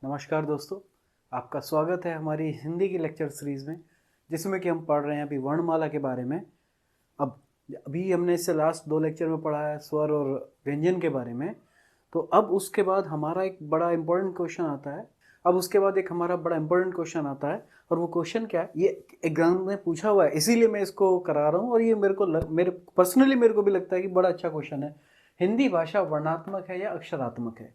नमस्कार दोस्तों, आपका स्वागत है हमारी हिंदी की लेक्चर सीरीज़ में, जिसमें कि हम पढ़ रहे हैं अभी वर्णमाला के बारे में। अब अभी हमने इससे लास्ट 2 लेक्चर में पढ़ा है स्वर और व्यंजन के बारे में। तो अब उसके बाद हमारा एक बड़ा इम्पोर्टेंट क्वेश्चन आता है। और वो क्वेश्चन क्या है, ये एग्जाम में पूछा हुआ है, इसीलिए मैं इसको करा रहा हूँ। और ये मेरे पर्सनली मेरे को भी लगता है कि बड़ा अच्छा क्वेश्चन है। हिंदी भाषा वर्णात्मक है या अक्षरात्मक है?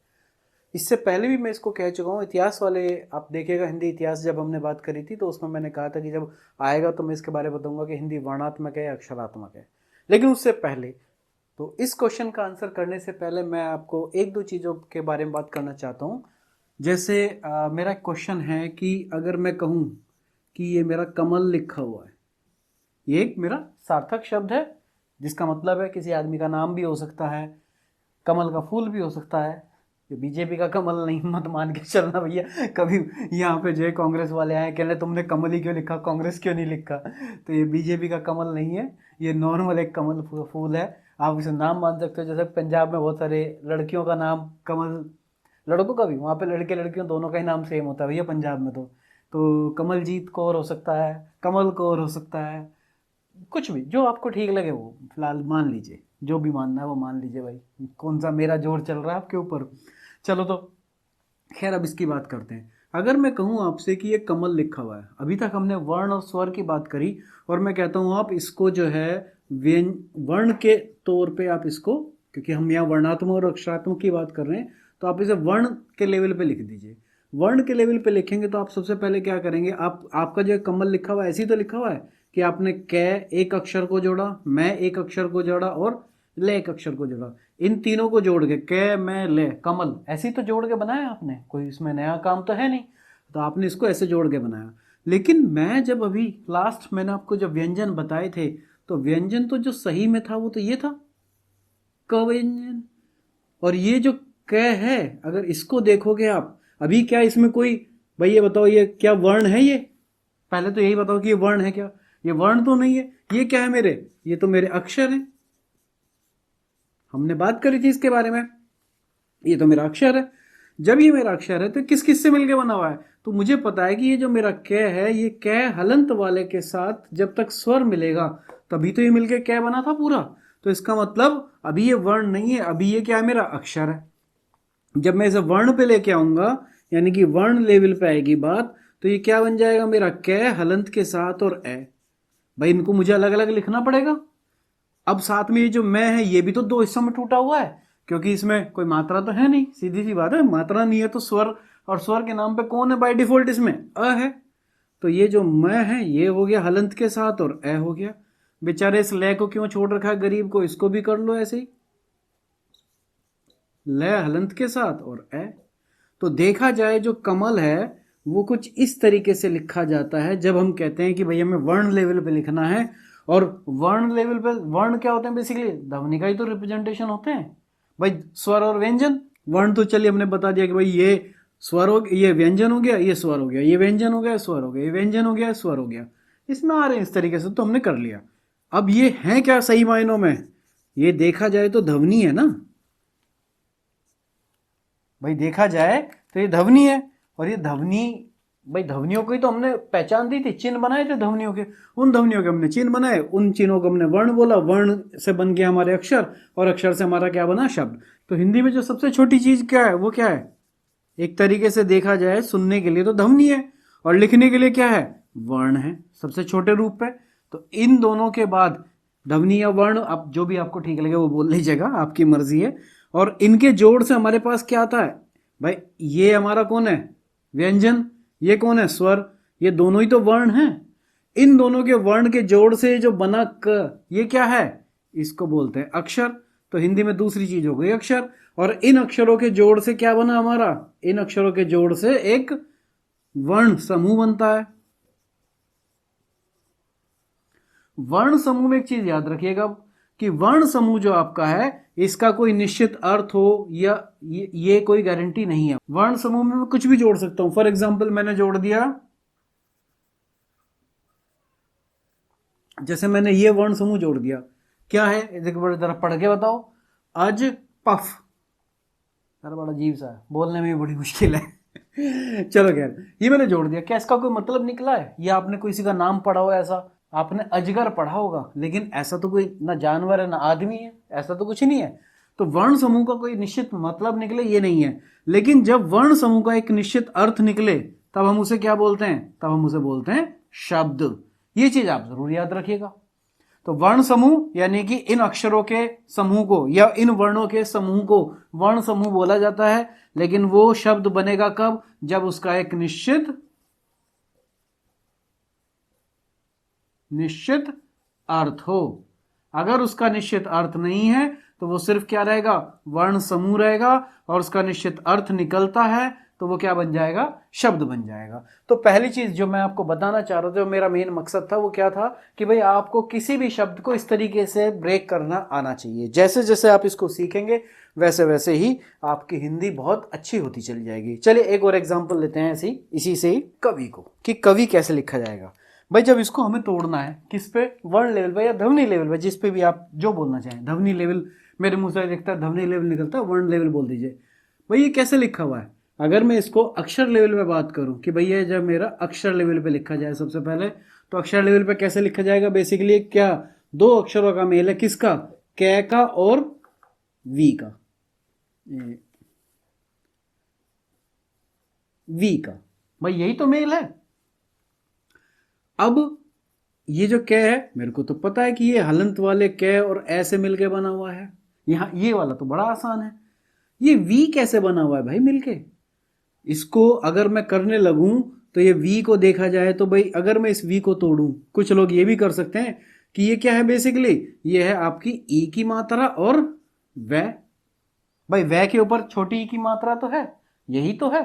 इससे पहले भी मैं इसको कह चुका हूँ। इतिहास वाले आप देखिएगा, हिंदी इतिहास जब हमने बात करी थी तो उसमें मैंने कहा था कि जब आएगा तो मैं इसके बारे में बताऊंगा कि हिंदी वर्णात्मक है या अक्षरात्मक है। लेकिन उससे पहले, तो इस क्वेश्चन का आंसर करने से पहले मैं आपको एक दो चीज़ों के बारे में बात करना चाहता हूँ। जैसे मेरा क्वेश्चन है कि अगर मैं कहूँ कि ये मेरा कमल लिखा हुआ है, ये एक मेरा सार्थक शब्द है, जिसका मतलब है किसी आदमी का नाम भी हो सकता है, कमल का फूल भी हो सकता है। ये बीजेपी का कमल नहीं, मत मान के चलना भैया। कभी यहाँ पे जो है कांग्रेस वाले आए कहने तुमने कमल ही क्यों लिखा, कांग्रेस क्यों नहीं लिखा। तो ये बीजेपी का कमल नहीं है, ये नॉर्मल एक कमल फूल है। आप इसे नाम मान सकते हो। जैसे पंजाब में बहुत सारे लड़कियों का नाम कमल, लड़कों का भी, वहाँ पे लड़के लड़कियों दोनों का ही नाम सेम होता है भैया पंजाब में। तो कमलजीत कौर हो सकता है, कमल कौर हो सकता है, कुछ भी जो आपको ठीक लगे वो फिलहाल मान लीजिए। जो भी मानना है वो मान लीजिए भाई, कौन सा मेरा जोर चल रहा है आपके ऊपर। चलो तो खैर, अब इसकी बात करते हैं। अगर मैं कहूँ आपसे कि ये कमल लिखा हुआ है, अभी तक हमने वर्ण और स्वर की बात करी, और मैं कहता हूँ आप इसको जो है वर्ण के तौर पे आप इसको, क्योंकि हम यहाँ वर्णात्मक और अक्षरात्मक की बात कर रहे हैं, तो आप इसे वर्ण के लेवल पे लिख दीजिए। वर्ण के लेवल पे लिखेंगे तो आप सबसे पहले क्या करेंगे, आपका जो कमल लिखा हुआ है ऐसे ही तो लिखा हुआ है कि आपने कै एक अक्षर को जोड़ा, मैं एक अक्षर को जोड़ा और ले एक अक्षर को जोड़ा। इन तीनों को जोड़ के कै मैं ले कमल ऐसे ही तो जोड़ के बनाया आपने, कोई इसमें नया काम तो है नहीं। तो आपने इसको ऐसे जोड़ के बनाया। लेकिन मैं जब अभी लास्ट मैंने आपको जब व्यंजन बताए थे, तो व्यंजन तो जो सही में था वो तो ये था, क व्यंजन। और ये जो क है, अगर इसको देखोगे आप, अभी क्या इसमें कोई, भाई ये बताओ ये क्या वर्ण है? ये पहले तो यही बताओ कि ये वर्ण है क्या? ये वर्ण तो नहीं है। ये क्या है मेरे? ये तो मेरे अक्षर है। हमने बात करी थी इसके बारे में। ये तो मेरा अक्षर है। जब ये मेरा अक्षर है तो किस किस से मिलके बना हुआ है? तो मुझे पता है कि ये जो मेरा कै है, ये कै हलंत वाले के साथ जब तक स्वर मिलेगा तभी तो ये मिलके कै बना था पूरा। तो इसका मतलब अभी ये वर्ण नहीं है, अभी ये क्या है? मेरा अक्षर है। जब मैं इसे वर्ण पे लेके आऊंगा, यानी कि वर्ण लेवल पे आएगी बात, तो ये क्या बन जाएगा? मेरा कै हलंत के साथ और ए। भाई इनको मुझे अलग अलग लिखना पड़ेगा। अब साथ में ये जो मैं है, ये भी तो दो हिस्सों में टूटा हुआ है, क्योंकि इसमें कोई मात्रा तो है नहीं। सीधी सी बात है, मात्रा नहीं है तो स्वर, और स्वर के नाम पे कौन है बाय डिफॉल्ट? इसमें अ है। तो ये जो मैं है ये हो गया हलंत के साथ और ए हो गया। बेचारे इस लय को क्यों छोड़ रखा है गरीब को? इसको भी कर लो ऐसे ही, लय हलंत के साथ और ए। तो देखा जाए जो कमल है वो कुछ इस तरीके से लिखा जाता है जब हम कहते हैं कि भाई हमें वर्ण लेवल पे लिखना है। और वर्ण लेवल पे वर्ण क्या होते हैं? बेसिकली ध्वनि का ही तो रिप्रेजेंटेशन होते हैं भाई। स्वर और व्यंजन, वर्ण तो चलिए हमने बता दिया कि भाई ये स्वर हो, ये व्यंजन हो गया, ये स्वर हो गया, ये व्यंजन हो गया, स्वर हो गया, ये व्यंजन हो गया, स्वर हो गया। इसमें आ रहे हैं इस तरीके से, तो हमने कर लिया। अब ये है क्या सही मायनों में? ये देखा जाए तो ध्वनि है ना भाई। देखा जाए तो ये ध्वनि है। और ये ध्वनि, भाई ध्वनियों की तो हमने पहचान दी थी, चिन्ह बनाए थे ध्वनियों के। उन ध्वनियों के हमने चिन्ह बनाए, उन चिन्हों को हमने वर्ण बोला, वर्ण से बन गया हमारे अक्षर, और अक्षर से हमारा क्या बना? शब्द। तो हिंदी में जो सबसे छोटी चीज क्या है वो क्या है? एक तरीके से देखा जाए सुनने के लिए तो ध्वनि है, और लिखने के लिए क्या है? वर्ण है, सबसे छोटे रूप पे। तो इन दोनों के बाद ध्वनि या वर्ण, आप जो भी आपको ठीक लगे वो बोल लीजिएगा, आपकी मर्जी है। और इनके जोड़ से हमारे पास क्या आता है? भाई ये हमारा कौन है? व्यंजन। ये कौन है? स्वर। ये दोनों ही तो वर्ण हैं। इन दोनों के वर्ण के जोड़ से जो बना क, ये क्या है? इसको बोलते हैं अक्षर। तो हिंदी में दूसरी चीज हो गई अक्षर। और इन अक्षरों के जोड़ से क्या बना हमारा? इन अक्षरों के जोड़ से एक वर्ण समूह बनता है। वर्ण समूह में एक चीज याद रखिएगा कि वर्ण समूह जो आपका है, इसका कोई निश्चित अर्थ हो या ये कोई गारंटी नहीं है। वर्ण समूह में मैं कुछ भी जोड़ सकता हूं। फॉर एग्जाम्पल मैंने जोड़ दिया, जैसे मैंने ये वर्ण समूह जोड़ दिया, क्या है? देखो जरा पढ़ के बताओ। अज पफ। यार बड़ा अजीब सा है, बोलने में भी बड़ी मुश्किल है। चलो खैर, ये मैंने जोड़ दिया। क्या इसका कोई मतलब निकला है? या आपने किसी का नाम पढ़ा हो ऐसा? आपने अजगर पढ़ा होगा, लेकिन ऐसा तो कोई ना जानवर है ना आदमी है, ऐसा तो कुछ नहीं है। तो वर्ण समूह का कोई निश्चित मतलब निकले ये नहीं है। लेकिन जब वर्ण समूह का एक निश्चित अर्थ निकले तब हम उसे क्या बोलते हैं? तब हम उसे बोलते हैं शब्द। ये चीज आप जरूर याद रखिएगा। तो वर्ण समूह यानी कि इन अक्षरों के समूह को या इन वर्णों के समूह को वर्ण समूह बोला जाता है। लेकिन वो शब्द बनेगा कब? जब उसका एक निश्चित अर्थ हो। अगर उसका निश्चित अर्थ नहीं है तो वो सिर्फ क्या रहेगा? वर्ण समूह रहेगा। और उसका निश्चित अर्थ निकलता है तो वो क्या बन जाएगा? शब्द बन जाएगा। तो पहली चीज जो मैं आपको बताना चाह रहा था, जो मेरा मेन मकसद था, वो क्या था कि भाई आपको किसी भी शब्द को इस तरीके से ब्रेक करना आना चाहिए। जैसे जैसे आप इसको सीखेंगे वैसे वैसे ही आपकी हिंदी बहुत अच्छी होती चली जाएगी। चलिए एक और एग्जाम्पल लेते हैं इसी से ही कवि को, कि कवि कैसे लिखा जाएगा। भाई जब इसको हमें तोड़ना है किस पे? वर्ण लेवल पे या ध्वनि लेवल पे, जिस पे भी आप जो बोलना चाहें। ध्वनि लेवल मेरे मुंह से दिखता है, ध्वनि लेवल निकलता है, वर्ण लेवल बोल दीजिए। भाई ये कैसे लिखा हुआ है? अगर मैं इसको अक्षर लेवल पे बात करूं कि भैया जब मेरा अक्षर लेवल पे लिखा जाए सबसे पहले, तो अक्षर लेवल पे कैसे लिखा जाएगा? बेसिकली क्या दो अक्षरों का मेल है? किसका? कै का और वी का। वी का भाई यही तो मेल है। अब ये जो कै है मेरे को तो पता है कि ये हलंत वाले कै और ऐसे मिलके बना हुआ है। यहाँ ये वाला तो बड़ा आसान है। ये वी कैसे बना हुआ है भाई मिलके? इसको अगर मैं करने लगूं तो ये वी को देखा जाए तो भाई अगर मैं इस वी को तोड़ूं, कुछ लोग ये भी कर सकते हैं कि ये क्या है बेसिकली? ये है आपकी ई की मात्रा और वै। भाई वै के ऊपर छोटी ई की मात्रा तो है, यही तो है।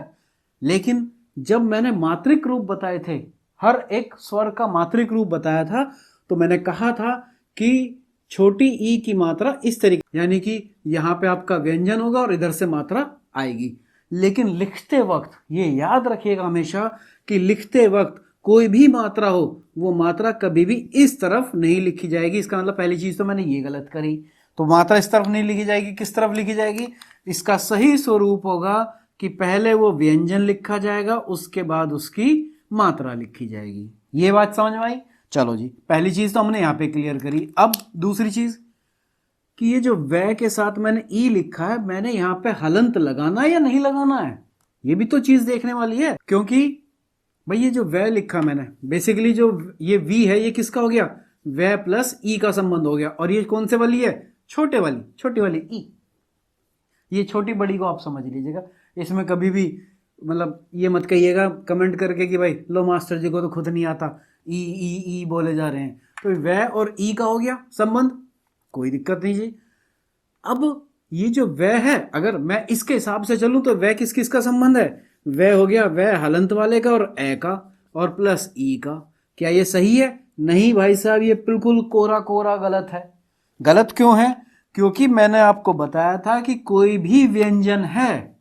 लेकिन जब मैंने मात्रिक रूप बताए थे, हर एक स्वर का मात्रिक रूप बताया था, तो मैंने कहा था कि छोटी ई की मात्रा इस तरीके, यानी कि यहां पे आपका व्यंजन होगा और इधर से मात्रा आएगी। लेकिन लिखते वक्त ये याद रखिएगा हमेशा कि लिखते वक्त कोई भी मात्रा हो वो मात्रा कभी भी इस तरफ नहीं लिखी जाएगी। इसका मतलब पहली चीज तो मैंने ये गलत करी, तो मात्रा इस तरफ नहीं लिखी जाएगी। किस तरफ लिखी जाएगी? इसका सही स्वरूप होगा कि पहले वो व्यंजन लिखा जाएगा, उसके बाद उसकी मात्रा लिखी जाएगी। ये बात समझ में आई? चलो जी, पहली चीज तो हमने यहां पे क्लियर करी। अब दूसरी चीज कि ये जो वै के साथ मैंने ई लिखा है, मैंने यहां पे हलंत लगाना है या नहीं लगाना है? ये भी तो चीज देखने वाली है। क्योंकि भाई ये जो वै लिखा मैंने, बेसिकली जो ये वी है ये किसका हो गया? वै प्लस ई का संबंध हो गया। और ये कौन से वाली है? छोटी वाली ई। ये छोटी बड़ी को आप समझ लीजिएगा। इसमें कभी भी मतलब ये मत कहिएगा कमेंट करके कि भाई लो मास्टर जी को तो खुद नहीं आता, ई ई ई बोले जा रहे हैं। तो वै और ई का हो गया संबंध, कोई दिक्कत नहीं जी। अब ये जो वै है, अगर मैं इसके हिसाब से चलूं तो वै किस किस का संबंध है? वै हो गया वै हलंत वाले का और ए का और प्लस ई का। क्या ये सही है? नहीं भाई साहब, ये बिल्कुल कोरा कोरा गलत है। गलत क्यों है? क्योंकि मैंने आपको बताया था कि कोई भी व्यंजन है,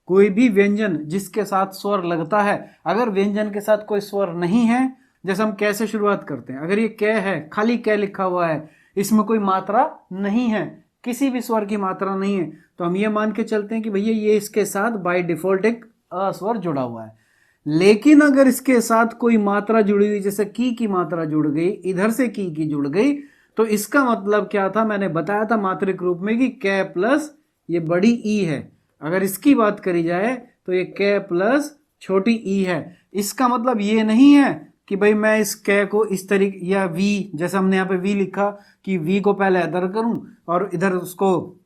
कोई भी व्यंजन जिसके साथ स्वर लगता है, अगर व्यंजन के साथ कोई स्वर नहीं है, जैसे हम कैसे शुरुआत करते हैं, अगर ये कै है, खाली कै लिखा हुआ है, इसमें कोई मात्रा नहीं है, किसी भी स्वर की मात्रा नहीं है, तो हम ये मान के चलते हैं कि भैया ये इसके साथ बाय डिफॉल्ट एक अस्वर जुड़ा हुआ है। लेकिन अगर इसके साथ कोई मात्रा जुड़ी हुई, जैसे की मात्रा जुड़ गई, इधर से की जुड़ गई, तो इसका मतलब क्या था? मैंने बताया था मात्रिक रूप में कि कै प्लस ये बड़ी ई है। अगर इसकी बात करी जाए तो ये कै प्लस छोटी ई है। इसका मतलब ये नहीं है कि भाई मैं इस कै को इस तरीके, या वी, जैसे हमने यहाँ पे वी लिखा, कि वी को पहले इधर करूं और इधर उसको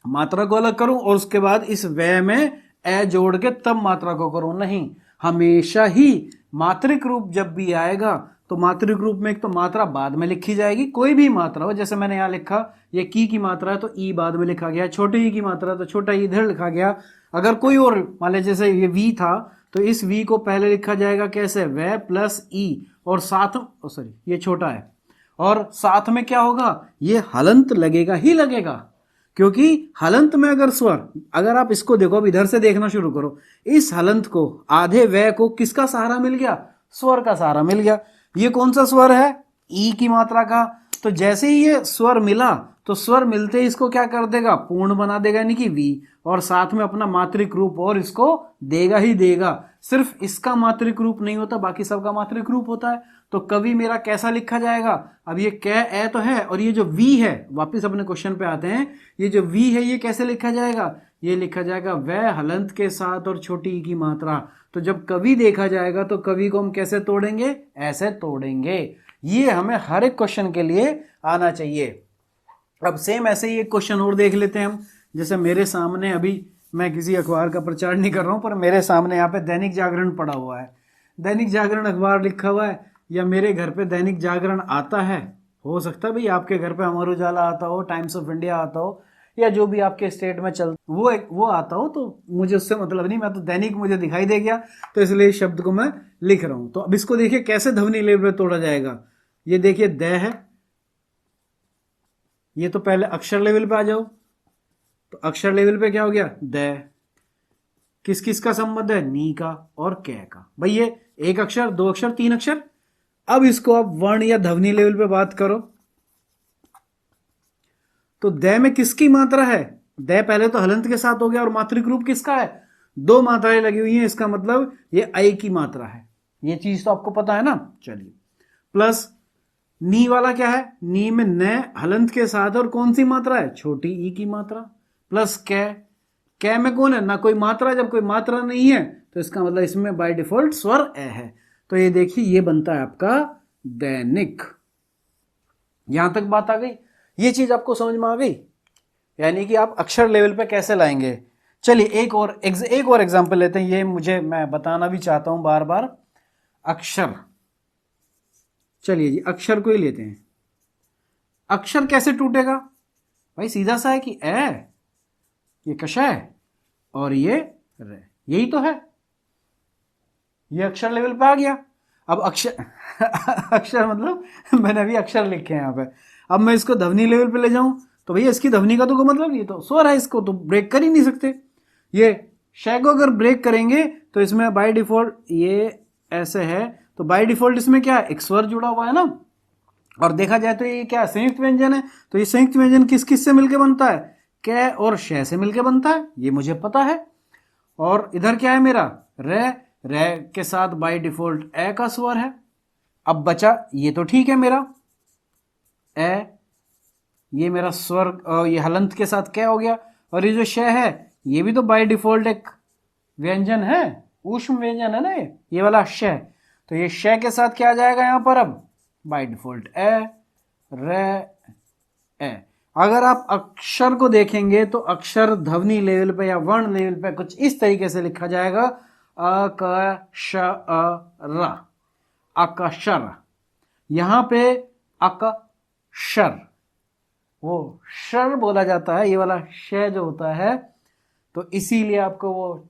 मात्रा को अलग करूं और उसके बाद इस वै में ए जोड़ के तब मात्रा को करूं। नहीं, हमेशा ही मात्रिक रूप जब भी आएगा तो मात्रिक रूप में एक तो मात्रा बाद में लिखी जाएगी, कोई भी मात्रा हो। जैसे मैंने यहाँ लिखा ये की मात्रा है तो ई बाद में लिखा गया, छोटे ई की मात्रा तो छोटा ई इधर लिखा गया। अगर कोई और मान लीजिए जैसे ये वी था तो इस वी को पहले लिखा जाएगा कैसे? वै प्लस ई, और साथ सॉरी ये छोटा है, और साथ में क्या होगा? ये हलंत लगेगा ही लगेगा। क्योंकि हलंत में अगर स्वर, अगर आप इसको देखो, अब इधर से देखना शुरू करो, इस हलंत को आधे वै को किसका सहारा मिल गया? स्वर का सहारा मिल गया। ये कौन सा स्वर है? ई की मात्रा का। तो जैसे ही ये स्वर मिला तो स्वर मिलते ही इसको क्या कर देगा, पूर्ण बना देगा, यानी कि वी, और साथ में अपना मात्रिक रूप और इसको देगा ही देगा। सिर्फ इसका मात्रिक रूप नहीं होता, बाकी सबका मात्रिक रूप होता है। तो कवि मेरा कैसा लिखा जाएगा, अब ये कै ए तो है, और ये जो वी है, वापिस अपने क्वेश्चन पे आते हैं, ये जो वी है ये कैसे लिखा जाएगा, ये लिखा जाएगा वह हलंत के साथ और छोटी ई की मात्रा। तो जब कवि देखा जाएगा तो कवि को हम कैसे तोड़ेंगे, ऐसे तोड़ेंगे। ये हमें हर एक क्वेश्चन के लिए आना चाहिए। अब सेम ऐसे ही एक क्वेश्चन और देख लेते हैं हम। जैसे मेरे सामने, अभी मैं किसी अखबार का प्रचार नहीं कर रहा हूँ, पर मेरे सामने यहाँ पे दैनिक जागरण पड़ा हुआ है, दैनिक जागरण अखबार लिखा हुआ है, या मेरे घर पे दैनिक जागरण आता है, हो सकता है भाई आपके घर पे अमर उजाला आता हो, टाइम्स ऑफ इंडिया आता हो, या जो भी आपके स्टेट में चल वो आता हो, तो मुझे उससे मतलब नहीं, मैं तो दैनिक मुझे दिखाई दे गया तो इसलिए इस शब्द को मैं लिख रहा हूं। तो अब इसको देखिए कैसे ध्वनि लेवल पे तोड़ा जाएगा। ये देखिए द है, ये तो पहले अक्षर लेवल पे आ जाओ, तो अक्षर लेवल पे क्या हो गया, द। किस किस का संबंध है, नी का और कै का। भाई ये एक अक्षर, दो अक्षर, तीन अक्षर। अब इसको आप वर्ण या ध्वनि लेवल पे बात करो, तो द में किसकी मात्रा है, द पहले तो हलंत के साथ हो गया, और मात्रिक रूप किसका है, दो मात्राएं लगी हुई हैं, इसका मतलब ये आई की मात्रा है। ये चीज तो आपको पता है ना। चलिए, प्लस नी वाला क्या है, नी में न हलंत के साथ और कौन सी मात्रा है, छोटी ई की मात्रा, प्लस कै, कै में कौन है, ना कोई मात्रा, जब कोई मात्रा नहीं है तो इसका मतलब इसमें बाय डिफॉल्ट स्वर ए है। तो ये देखिए ये बनता है आपका दैनिक। यहां तक बात आ गई, ये चीज आपको समझ में आ गई, यानी कि आप अक्षर लेवल पे कैसे लाएंगे। चलिए एक और एग्जांपल लेते हैं, ये मुझे मैं बताना भी चाहता हूं बार बार। अक्षर, चलिए जी अक्षर को ही लेते हैं। अक्षर कैसे टूटेगा भाई, सीधा सा है कि ए, ये कशा है और ये रे, यही तो है, ये अक्षर लेवल पे आ गया। अब अक्षर अक्षर मतलब मैंने अभी अक्षर लिखे हैं यहाँ पे। अब मैं इसको ध्वनि लेवल पे ले जाऊं तो भैया इसकी ध्वनि का तो कोई मतलब नहीं, तो स्वर है, इसको तो ब्रेक कर ही नहीं सकते। ये श को अगर ब्रेक करेंगे तो इसमें बाय डिफॉल्ट ये ऐसे है, तो बाय डिफॉल्ट इसमें क्या है, एक स्वर जुड़ा हुआ है ना। और देखा जाए तो ये क्या संयुक्त व्यंजन है, तो ये संयुक्त व्यंजन किस किस से मिलकर बनता है, कै और श से मिलकर बनता है, ये मुझे पता है। और इधर क्या है मेरा, रे, रे के साथ बाय डिफॉल्ट ए का स्वर है। अब बचा ये तो ठीक है मेरा ए, ये मेरा स्वर, ये हलंत के साथ क्या हो गया, और ये जो श है ये भी तो बाय डिफॉल्ट एक व्यंजन है, ऊष्म व्यंजन है ना ये वाला श। तो ये श के साथ क्या आ जाएगा यहां पर, अब बाय डिफॉल्ट ए, रे, ए। अगर आप अक्षर को देखेंगे तो अक्षर ध्वनि लेवल पे या वर्ण लेवल पे कुछ इस तरीके से लिखा जाएगा, अ क श अ र, अकशर। यहां पे अकशर, वो शर बोला जाता है, ये वाला श जो होता है, तो इसीलिए आपको वो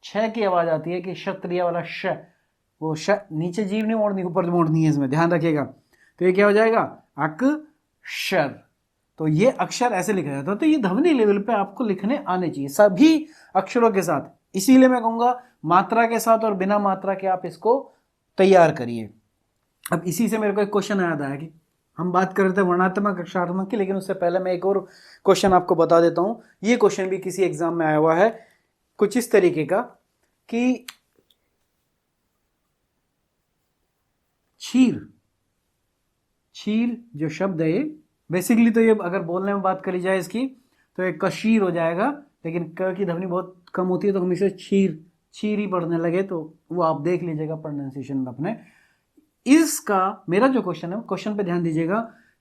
छ की आवाज आती है कि क्षत्रिय वाला श, वो श नीचे जीभ नहीं मोड़नी, ऊपर मोड़नी है, इसमें ध्यान रखिएगा। तो ये क्या हो जाएगा, अक्षर। तो ये अक्षर ऐसे लिखा जाता है। तो ये ध्वनि लेवल पे आपको लिखने आने चाहिए सभी अक्षरों के साथ। इसीलिए मैं कहूंगा मात्रा के साथ और बिना मात्रा के आप इसको तैयार करिए। अब इसी से मेरे को एक क्वेश्चन याद आया कि हम बात कर रहे थे वर्णात्मक अक्षरात्मक की, लेकिन उससे पहले मैं एक और क्वेश्चन आपको बता देता हूं। ये क्वेश्चन भी किसी एग्जाम में आया हुआ है, कुछ इस तरीके का कि क्षीर, क्षीर जो शब्द है, बेसिकली तो ये अगर बोलने में बात करी जाए इसकी तो एक कशीर हो जाएगा, लेकिन क की ध्वनि बहुत कम होती है तो हम इसे क्षीर, क्षीर ही पढ़ने लगे, तो वो आप देख लीजिएगा प्रोनाउंसिएशन में अपने। इसका मेरा जो क्वेश्चन है, क्वेश्चन पे ध्यान दीजिएगा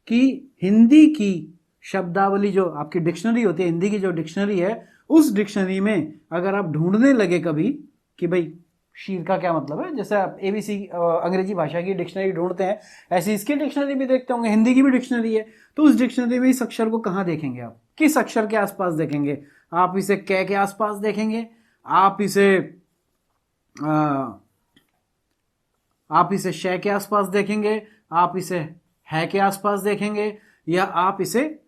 कि हिंदी की शब्दावली जो आपकी डिक्शनरी होती है, हिंदी की जो डिक्शनरी है, उस डिक्शनरी में अगर आप ढूंढने लगे कभी कि भाई शीर का क्या मतलब है, जैसे आप एबीसी अंग्रेजी भाषा की डिक्शनरी ढूंढते हैं, ऐसी इसकी डिक्शनरी भी देखते होंगे, हिंदी की भी डिक्शनरी है, तो उस डिक्शनरी में इस अक्षर को कहाँ देखेंगे आप, किस अक्षर के आसपास देखेंगे? आप इसे कै के आसपास देखेंगे, आप इसे श के आसपास देखेंगे, आप इसे है के आसपास देखेंगे, या आप इसे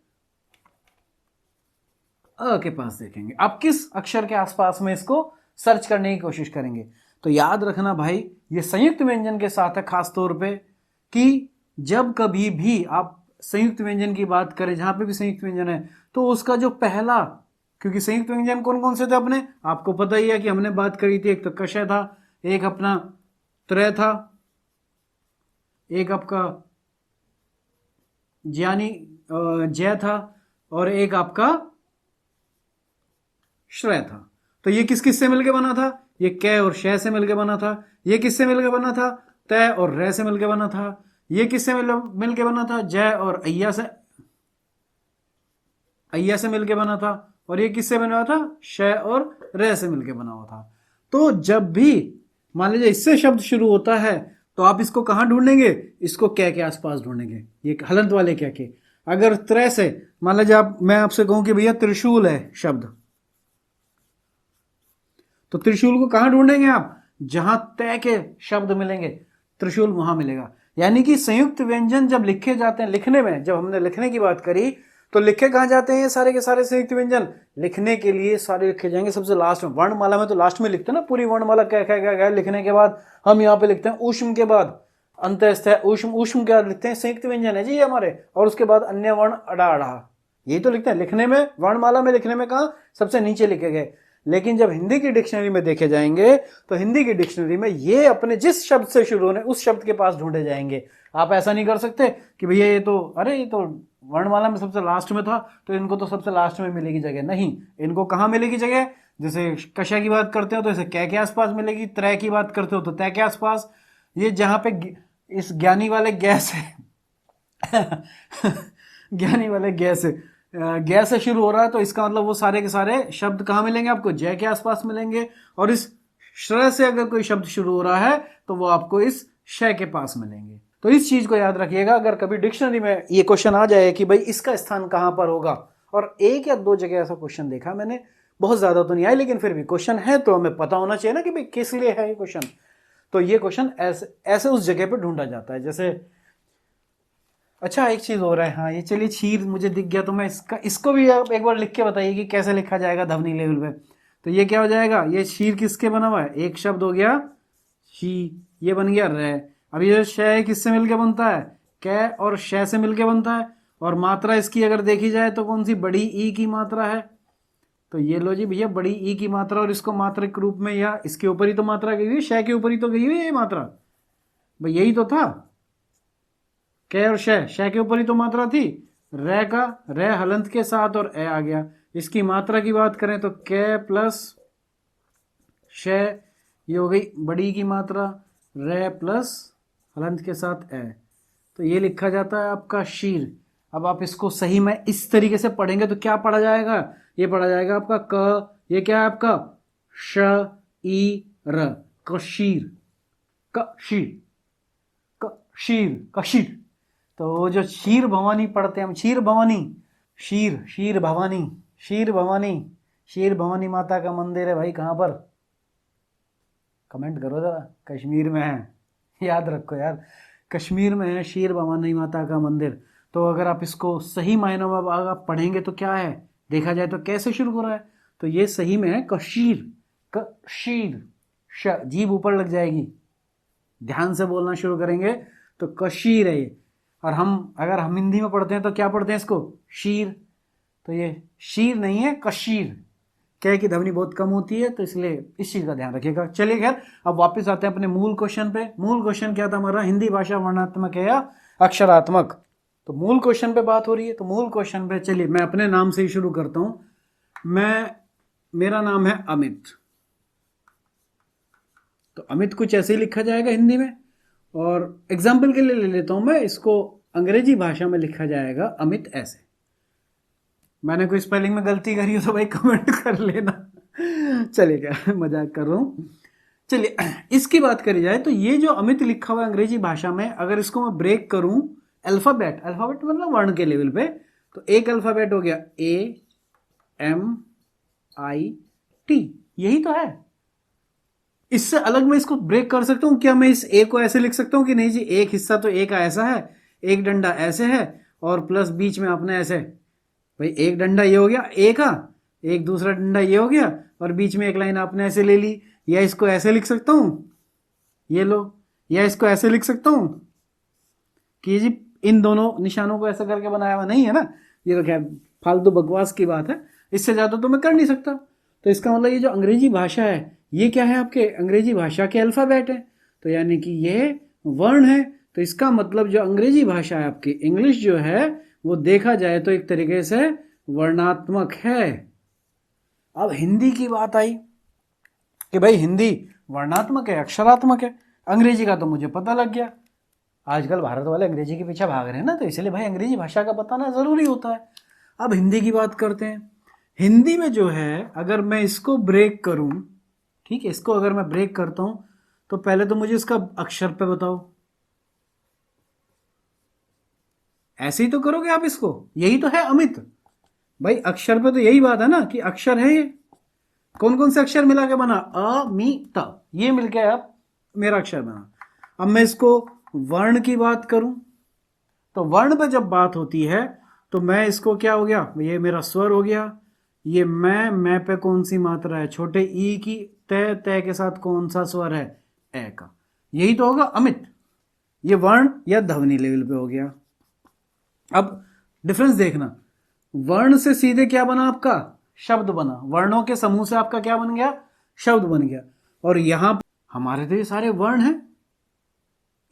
अ के पास देखेंगे। आप किस अक्षर के आसपास में इसको सर्च करने की कोशिश करेंगे? तो याद रखना भाई, ये संयुक्त व्यंजन के साथ है खास तौर पे, कि जब कभी भी आप संयुक्त व्यंजन की बात करें, जहां पे भी संयुक्त व्यंजन है, तो उसका जो पहला, क्योंकि संयुक्त व्यंजन कौन कौन से थे अपने, आपको पता ही है कि हमने बात करी थी, एक तो कश था, एक अपना त्रय था, एक आपका ज्यानी जय था, और एक आपका श्रेय था। तो ये किस किस से मिलके बना था, ये कै और शय से मिलके बना था। ये किससे मिलके बना था, तय और रे से मिलके बना था। ये किससे मिलके बना था, जय और अय्या से मिलके बना था। और ये किससे बना हुआ था, शय और रे से मिलके बना हुआ था। तो जब भी मान लीजिए इससे शब्द शुरू होता है, तो आप इसको कहां ढूंढेंगे, इसको कै के आसपास ढूंढेंगे, ये हलंत वाले कै के। अगर त्रय से मान लीजिए मैं आपसे कहूं कि भैया त्रिशूल है शब्द, तो त्रिशूल को कहां ढूंढेंगे आप, जहां तय के शब्द मिलेंगे त्रिशूल वहां मिलेगा। यानी कि संयुक्त व्यंजन जब लिखे जाते हैं, लिखने में जब हमने लिखने की बात करी, तो लिखे कहां जाते हैं ये सारे के सारे संयुक्त व्यंजन, लिखने के लिए सारे लिखे जाएंगे सबसे लास्ट में। वर्णमाला में तो लास्ट में लिखते हैं ना, पूरी वर्णमाला क्या क्या क्या क्या लिखने के बाद हम यहाँ पे लिखते हैं ऊष्म के बाद अंतस्थ है, ऊष्म, ऊष्म क्या लिखते हैं, संयुक्त व्यंजन है जी हमारे, और उसके बाद अन्य वर्ण अड़ा अड़ा, यही तो लिखते हैं लिखने में, वर्णमाला में लिखने में कहा सबसे नीचे लिखे गए। लेकिन जब हिंदी की डिक्शनरी में देखे जाएंगे, तो हिंदी की डिक्शनरी में ये अपने जिस शब्द से शुरू होने उस शब्द के पास ढूंढे जाएंगे। आप ऐसा नहीं कर सकते कि भैया ये तो, अरे ये तो वर्णमाला में सबसे लास्ट में था, तो इनको तो सबसे लास्ट में मिलेगी जगह। नहीं, इनको कहाँ मिलेगी जगह, जैसे कशा की बात करते हो तो इसे कै के आसपास मिलेगी, त्रय की बात करते हो तो तय के आसपास। ये जहां पे इस ज्ञानी वाले गैस है ज्ञानी वाले गैस है, गैस से शुरू हो रहा है, तो इसका मतलब वो सारे के सारे शब्द कहाँ मिलेंगे आपको, जय के आसपास मिलेंगे। और इस श्र से अगर कोई शब्द शुरू हो रहा है, तो वो आपको इस शय के पास मिलेंगे। तो इस चीज को याद रखिएगा, अगर कभी डिक्शनरी में ये क्वेश्चन आ जाए कि भाई इसका स्थान कहां पर होगा, और एक या दो जगह ऐसा क्वेश्चन देखा मैंने, बहुत ज्यादा तो नहीं आया, लेकिन फिर भी क्वेश्चन है तो हमें पता होना चाहिए ना कि भाई किस लिए है ये क्वेश्चन। तो ये क्वेश्चन ऐसे ऐसे उस जगह पर ढूंढा जाता है। जैसे अच्छा एक चीज हो रहा है, हाँ ये चलिए क्षीर मुझे दिख गया, तो मैं इसको भी आप एक बार लिख के बताइए कि कैसे लिखा जाएगा ध्वनि लेवल पे। तो ये क्या हो जाएगा, ये क्षीर किसके बना हुआ है, एक शब्द हो गया शी, ये बन गया रे। अब ये शय किससे मिलके बनता है, कै और शय से मिलके बनता है। और मात्रा इसकी अगर देखी जाए तो कौन सी, बड़ी ई की मात्रा है। तो ये लो जी भैया बड़ी ई की मात्रा, और इसको मात्रक रूप में, या इसके ऊपर ही तो मात्रा गई हुई, शय के ऊपर ही तो गई हुई है ये मात्रा, भाई यही तो था, कै और शय, शय के ऊपर ही तो मात्रा थी। रे का, रे हलंत के साथ और ए आ गया। इसकी मात्रा की बात करें तो कै प्लस शय, ये हो गई बड़ी की मात्रा, रे प्लस हलंत के साथ ए, तो ये लिखा जाता है आपका शीर। अब आप इसको सही में इस तरीके से पढ़ेंगे तो क्या पढ़ा जाएगा, ये पढ़ा जाएगा आपका क, ये क्या है आपका श ई र, कशीर, कशीर, कशीर, कशीर। तो जो क्षीर भवानी पढ़ते हैं हम, क्षीर भवानी, शीर, शीर भवानी, शीर भवानी, शीर भवानी माता का मंदिर है भाई कहाँ पर, कमेंट करो जरा, कश्मीर में है, याद रखो यार, कश्मीर में है शीर भवानी माता का मंदिर। तो अगर आप इसको सही मायनों में आप पढ़ेंगे तो क्या है, देखा जाए तो कैसे शुरू हो रहा है, तो ये सही में है कशीर, कशीर, जीभ ऊपर लग जाएगी, ध्यान से बोलना शुरू करेंगे तो कशीर है ये। और अगर हम हिंदी में पढ़ते हैं तो क्या पढ़ते हैं इसको, शीर, तो ये शीर नहीं है कशीर, क्या की ध्वनि बहुत कम होती है, तो इसलिए इस चीज का ध्यान रखिएगा। चलिए खैर अब वापस आते हैं अपने मूल क्वेश्चन पे। मूल क्वेश्चन क्या था हमारा, हिंदी भाषा वर्णात्मक है या अक्षरात्मक। तो मूल क्वेश्चन पे बात हो रही है, तो मूल क्वेश्चन पे चलिए मैं अपने नाम से ही शुरू करता हूं। मेरा नाम है अमित, तो अमित कुछ ऐसे ही लिखा जाएगा हिंदी में, और एग्जाम्पल के लिए ले लेता हूं मैं इसको, अंग्रेजी भाषा में लिखा जाएगा अमित ऐसे। मैंने कोई स्पेलिंग में गलती करी हो तो भाई कमेंट कर लेना चलिए क्या मजाक कर रहा हूं। चलिए इसकी बात करी जाए तो ये जो अमित लिखा हुआ है अंग्रेजी भाषा में, अगर इसको मैं ब्रेक करूं अल्फाबेट, अल्फाबेट मतलब वर्ण के लेवल पे, तो एक अल्फाबेट हो गया ए एम आई टी, यही तो है। इससे अलग मैं इसको ब्रेक कर सकता हूं क्या, मैं इस ए को ऐसे लिख सकता हूं कि नहीं जी, एक हिस्सा तो ए का ऐसा है, एक डंडा ऐसे है, और प्लस बीच में आपने ऐसे, भाई एक डंडा ये हो गया ए का, एक दूसरा डंडा ये हो गया, और बीच में एक लाइन आपने ऐसे ले ली। या इसको ऐसे लिख सकता हूं, ये लो, या इसको ऐसे लिख सकता हूं कि जी इन दोनों निशानों को ऐसा करके बनाया हुआ नहीं है ना, ये तो क्या फालतू बकवास की बात है, इससे ज़्यादा तो मैं कर नहीं सकता। तो इसका मतलब ये जो अंग्रेजी भाषा है ये क्या है, आपके अंग्रेजी भाषा के अल्फ़ाबेट है, तो यानी कि ये वर्ण है। तो इसका मतलब जो अंग्रेजी भाषा है आपकी इंग्लिश जो है वो देखा जाए तो एक तरीके से वर्णात्मक है। अब हिंदी की बात आई कि भाई हिंदी वर्णात्मक है अक्षरात्मक है। अंग्रेजी का तो मुझे पता लग गया, आजकल भारत वाले अंग्रेजी के पीछे भाग रहे हैं ना, तो इसलिए भाई अंग्रेजी भाषा का बताना ज़रूरी होता है। अब हिंदी की बात करते हैं। हिंदी में जो है अगर मैं इसको ब्रेक करूं, ठीक है, इसको अगर मैं ब्रेक करता हूं तो पहले तो मुझे इसका अक्षर पे बताओ, ऐसे ही तो करोगे आप इसको, यही तो है अमित भाई, अक्षर पे तो यही बात है ना कि अक्षर है ये, कौन कौन से अक्षर मिला के बना, अ मी त, ये मिलके अब मेरा अक्षर बना। अब मैं इसको वर्ण की बात करूं तो वर्ण पे जब बात होती है तो मैं इसको क्या हो गया, ये मेरा स्वर हो गया, ये मैं पे कौन सी मात्रा है, छोटे ई की, तय तय के साथ कौन सा स्वर है, ए का, यही तो होगा अमित, ये वर्ण या ध्वनि लेवल पे हो गया। अब डिफरेंस देखना, वर्ण से सीधे क्या बना आपका, शब्द बना, वर्णों के समूह से आपका क्या बन गया, शब्द बन गया। और यहां हमारे तो ये सारे वर्ण हैं,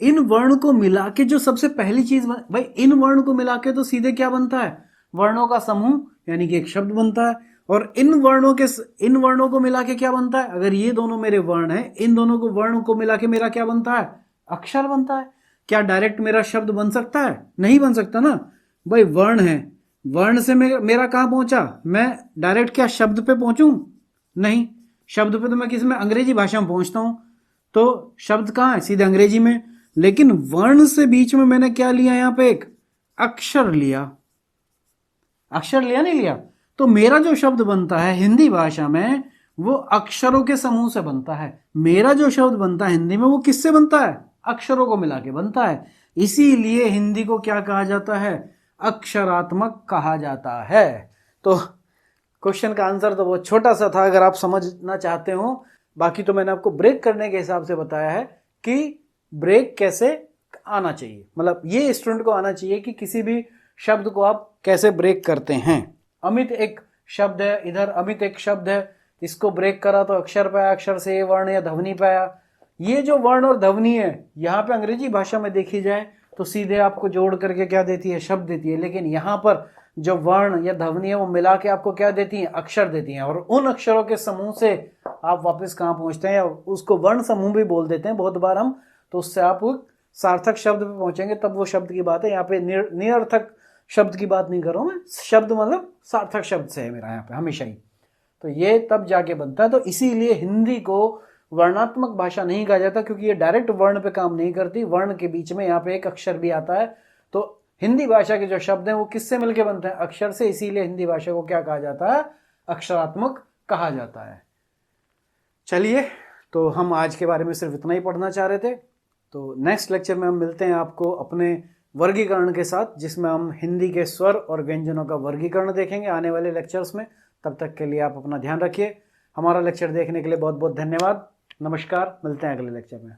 इन वर्ण को मिला के जो सबसे पहली चीज भाई इन वर्ण को मिला के तो सीधे क्या बनता है, वर्णों का समूह, यानी कि एक शब्द बनता है। और इन वर्णों को मिला के क्या बनता है, अगर ये दोनों मेरे वर्ण हैं, इन दोनों को वर्ण को मिला के मेरा क्या बनता है, अक्षर बनता है। क्या डायरेक्ट मेरा शब्द बन सकता है, नहीं बन सकता ना भाई, वर्ण है, वर्ण से मेरा कहां पहुंचा, मैं डायरेक्ट क्या शब्द पे पहुंचूं, नहीं, शब्द पे तो मैं किस में, अंग्रेजी भाषा में पहुंचता हूं, तो शब्द कहां है, सीधे अंग्रेजी में। लेकिन वर्ण से बीच में मैंने क्या लिया, यहां पे एक अक्षर लिया, अक्षर लिया नहीं लिया, तो मेरा जो शब्द बनता है हिंदी भाषा में वो अक्षरों के समूह से बनता है। मेरा जो शब्द बनता है हिंदी में वो किससे बनता है, अक्षरों को मिला के बनता है। इसीलिए हिंदी को क्या कहा जाता है, अक्षरात्मक कहा जाता है। तो क्वेश्चन का आंसर तो बहुत छोटा सा था अगर आप समझना चाहते हो, बाकी तो मैंने आपको ब्रेक करने के हिसाब से बताया है कि ब्रेक कैसे आना चाहिए, मतलब ये स्टूडेंट को आना चाहिए कि किसी भी शब्द को आप कैसे ब्रेक करते हैं। अमित एक शब्द है, इधर अमित एक शब्द है, इसको ब्रेक करा तो अक्षर पे आया, अक्षर से ये वर्ण या ध्वनि पे आया। ये जो वर्ण और ध्वनि है यहाँ पे अंग्रेजी भाषा में देखी जाए तो सीधे आपको जोड़ करके क्या देती है, शब्द देती है, लेकिन यहाँ पर जो वर्ण या ध्वनि है वो मिला के आपको क्या देती है, अक्षर देती हैं। और उन अक्षरों के समूह से आप वापस कहाँ पहुंचते हैं, या उसको वर्ण समूह भी बोल देते हैं बहुत बार हम, तो उससे आप सार्थक शब्द पे पहुंचेंगे, तब वो शब्द की बात है। यहाँ पे निरर्थक शब्द की बात नहीं कर रहा हूं मैं, शब्द मतलब सार्थक शब्द से है मेरा यहाँ पे हमेशा ही, तो ये तब जाके बनता है। तो इसीलिए हिंदी को वर्णात्मक भाषा नहीं कहा जाता, क्योंकि ये डायरेक्ट वर्ण पे काम नहीं करती, वर्ण के बीच में यहाँ पे एक अक्षर भी आता है। तो हिंदी भाषा के जो शब्द हैं वो किससे मिलके बनते हैं, अक्षर से, इसीलिए हिंदी भाषा को क्या कहा जाता है, अक्षरात्मक कहा जाता है। चलिए, तो हम आज के बारे में सिर्फ इतना ही पढ़ना चाह रहे थे। तो नेक्स्ट लेक्चर में हम मिलते हैं आपको अपने वर्गीकरण के साथ, जिसमें हम हिंदी के स्वर और व्यंजनों का वर्गीकरण देखेंगे आने वाले लेक्चर्स में। तब तक के लिए आप अपना ध्यान रखिए। हमारा लेक्चर देखने के लिए बहुत बहुत धन्यवाद। नमस्कार, मिलते हैं अगले लेक्चर में।